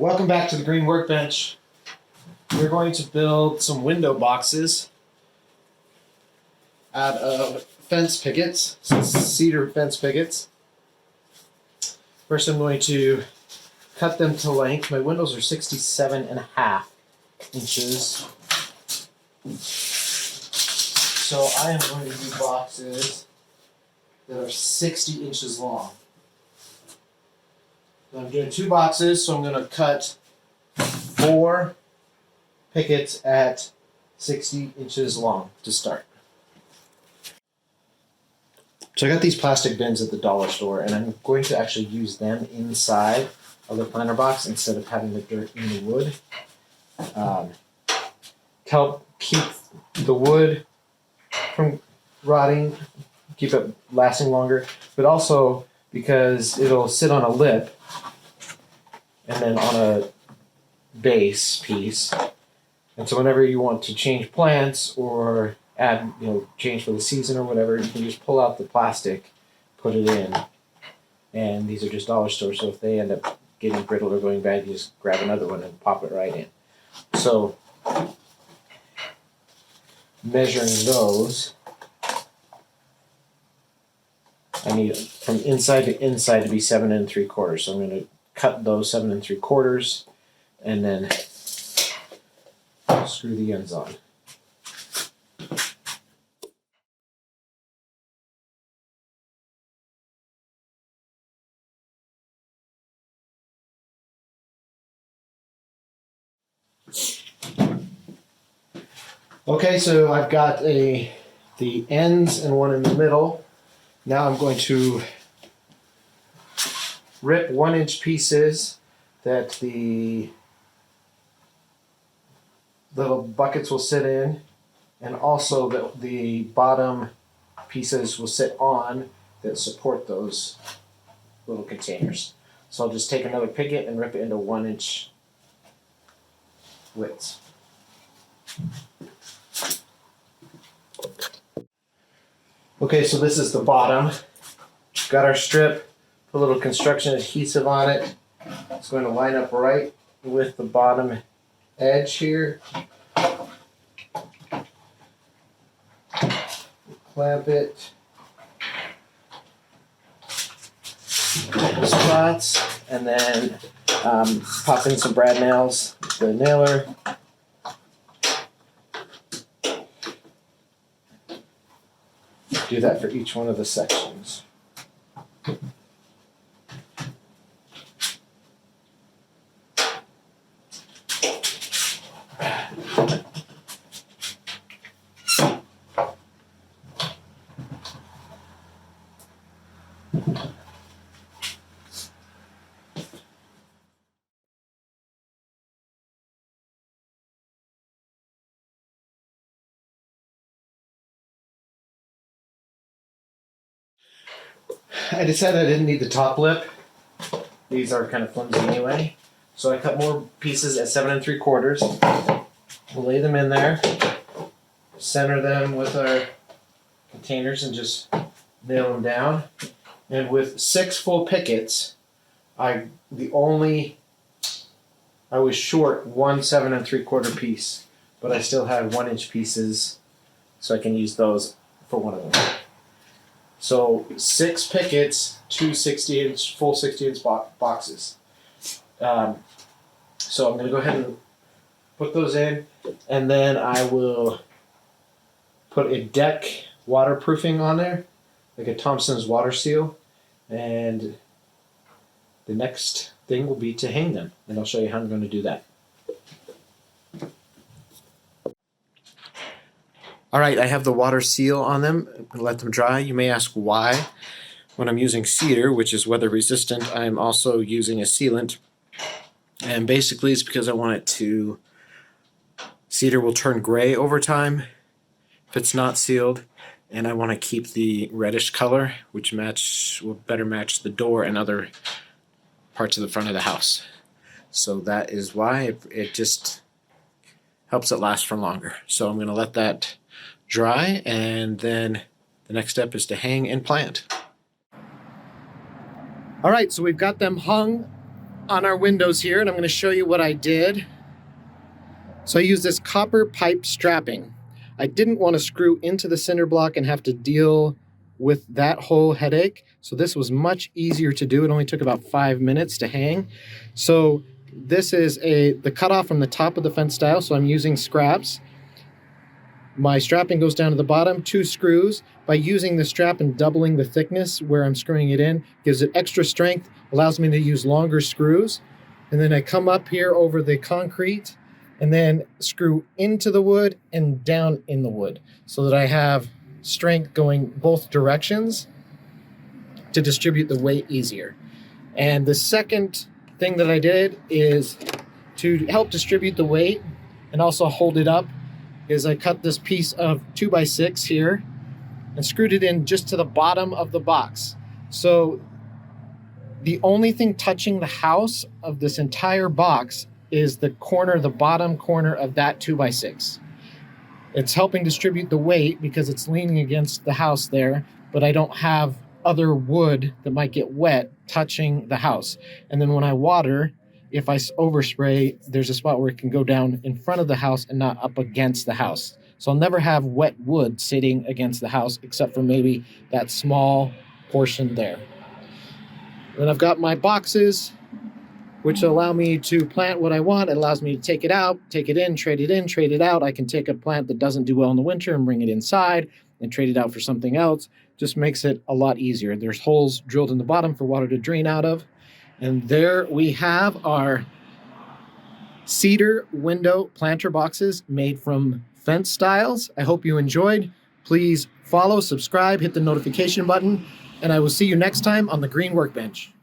Welcome back to the Green Workbench. We're going to build some window boxes out of fence pickets, so cedar fence pickets. First I'm going to cut them to length. My windows are 67.5 inches. So I am going to do boxes that are 60 inches long. I'm doing two boxes, so I'm going to cut 4 pickets at 60 inches long to start. So I got these plastic bins at the dollar store, and I'm going to actually use them inside of the planter box instead of having the dirt in the wood. Help keep the wood from rotting, keep it lasting longer, but also because it'll sit on a lip and then on a base piece. And so whenever you want to change plants or add, change for the season or whatever, you can just pull out the plastic, put it in, and these are just dollar stores, so if they end up getting brittle or going bad, you just grab another one and pop it right in. So, measuring those, I need from inside to inside to be 7 3/4. So I'm going to cut those 7 3/4 and then screw the ends on. Okay, so I've got the ends and one in the middle. Now I'm going to rip 1-inch pieces that the little buckets will sit in, and also that the bottom pieces will sit on that support those little containers. So I'll just take another picket and rip it into 1-inch widths. Okay, so this is the bottom. Got our strip, put a little construction adhesive on it. It's going to line up right with the bottom edge here. Clamp it. Spots, and then pop in some brad nails with the nailer. Do that for each one of the sections. I decided I didn't need the top lip. These are kind of flimsy anyway. So I cut more pieces at 7 3/4. We'll lay them in there, center them with our containers and just nail them down. And with 6 full pickets, I was short 1 7 3/4 piece, but I still had 1-inch pieces, so I can use those for one of them. So 6 pickets, 2 full 60-inch boxes. So I'm going to go ahead and put those in, and then I will put a deck waterproofing on there, like a Thompson's water seal, and the next thing will be to hang them, and I'll show you how I'm going to do that. All right, I have the water seal on them. Let them dry. You may ask why. When I'm using cedar, which is weather resistant, I'm also using a sealant. And basically it's because I want it to, cedar will turn gray over time if it's not sealed. And I want to keep the reddish color, which will better match the door and other parts of the front of the house. So that is why it just helps it last for longer. So I'm going to let that dry, and then the next step is to hang and plant. All right, so we've got them hung on our windows here, and I'm going to show you what I did. So I used this copper pipe strapping. I didn't want to screw into the cinder block and have to deal with that whole headache. So this was much easier to do. It only took about 5 minutes to hang. So this is the cutoff from the top of the fence stile. So I'm using scraps. My strapping goes down to the bottom, 2 screws. By using the strap and doubling the thickness where I'm screwing it in, gives it extra strength, allows me to use longer screws. And then I come up here over the concrete and then screw into the wood and down in the wood so that I have strength going both directions to distribute the weight easier. And the second thing that I did is to help distribute the weight and also hold it up is I cut this piece of 2x6 here and screwed it in just to the bottom of the box. So the only thing touching the house of this entire box is the corner, the bottom corner of that 2x6. It's helping distribute the weight because it's leaning against the house there, but I don't have other wood that might get wet touching the house. And then when I water, if I overspray, there's a spot where it can go down in front of the house and not up against the house. So I'll never have wet wood sitting against the house except for maybe that small portion there. Then I've got my boxes, which allow me to plant what I want. It allows me to take it out, take it in, trade it out. I can take a plant that doesn't do well in the winter and bring it inside and trade it out for something else. Just makes it a lot easier. There's holes drilled in the bottom for water to drain out of. And there we have our cedar window planter boxes made from fence stiles. I hope you enjoyed. Please follow, subscribe, hit the notification button, and I will see you next time on the Green Workbench.